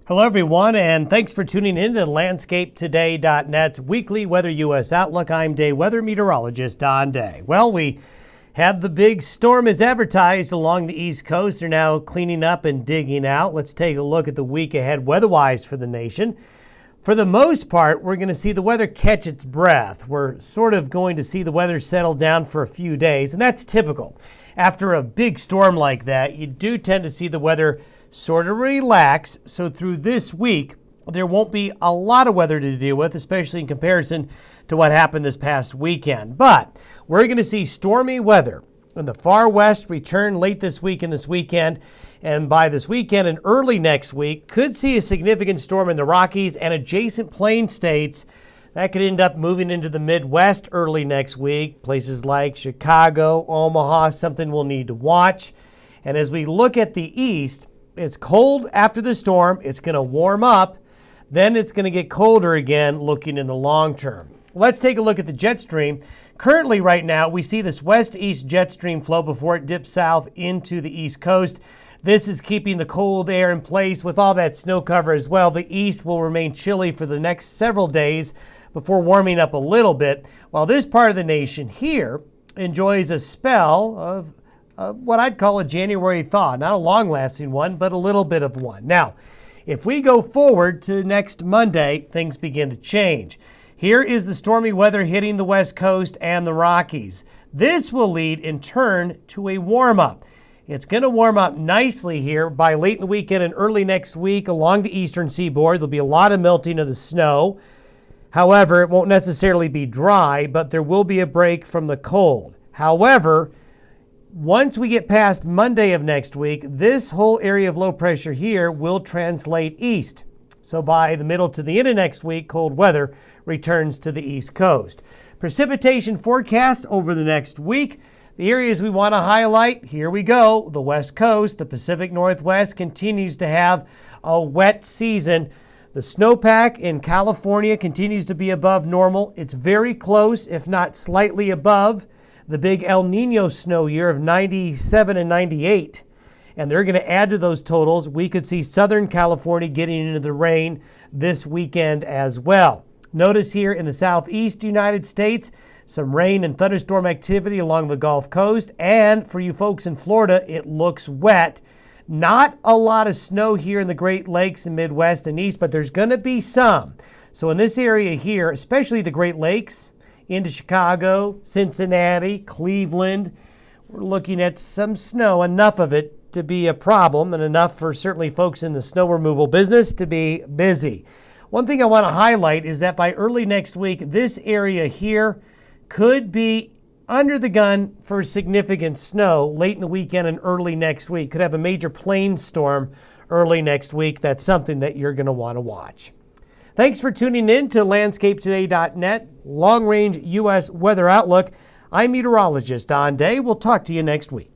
Hello, everyone, and thanks for tuning in to LandscapeToday.net's weekly Weather U.S. Outlook. I'm DayWeather meteorologist Don Day. Well, we had the big storm as advertised along the East Coast. They're now cleaning up and digging out. Let's take a look at the week ahead weather-wise for the nation. For the most part, we're going to see the weather catch its breath. We're sort of going to see the weather settle down for a few days, and that's typical. After a big storm like that, you do tend to see the weather sort of relax. So through this week, there won't be a lot of weather to deal with, especially in comparison to what happened this past weekend. But we're going to see stormy weather in the far west return late this week and this weekend. And by this weekend and early next week, could see a significant storm in the Rockies and adjacent plain states. That could end up moving into the Midwest early next week. Places like Chicago, Omaha, something we'll need to watch. And as we look at the east, it's cold after the storm. It's going to warm up. Then it's going to get colder again looking in the long term. Let's take a look at the jet stream. Currently right now, we see this west-east jet stream flow before it dips south into the East Coast. This is keeping the cold air in place with all that snow cover as well. The east will remain chilly for the next several days before warming up a little bit, while this part of the nation here enjoys a spell of what I'd call a January thaw. Not a long-lasting one, but a little bit of one. Now, if we go forward to next Monday, things begin to change. Here is the stormy weather hitting the West Coast and the Rockies. This will lead, in turn, to a warm-up. It's going to warm up nicely here by late in the weekend and early next week along the eastern seaboard. There'll be a lot of melting of the snow. However, it won't necessarily be dry, but there will be a break from the cold. However, once we get past Monday of next week, this whole area of low pressure here will translate east. So by the middle to the end of next week, cold weather returns to the East Coast. Precipitation forecast over the next week. The areas we want to highlight, here we go. The West Coast, the Pacific Northwest continues to have a wet season. The snowpack in California continues to be above normal. It's very close, if not slightly above, the big El Nino snow year of 97 and 98. And they're going to add to those totals. We could see Southern California getting into the rain this weekend as well. Notice here in the southeast United States, some rain and thunderstorm activity along the Gulf Coast. And for you folks in Florida, it looks wet. Not a lot of snow here in the Great Lakes and Midwest and East, but there's going to be some. So in this area here, especially the Great Lakes, into Chicago, Cincinnati, Cleveland, we're looking at some snow, enough of it to be a problem and enough for certainly folks in the snow removal business to be busy. One thing I want to highlight is that by early next week, this area here could be under the gun for significant snow late in the weekend and early next week. Could have a major plain storm early next week. That's something that you're going to want to watch. Thanks for tuning in to LandscapeToday.net, long-range U.S. weather outlook. I'm meteorologist Don Day. We'll talk to you next week.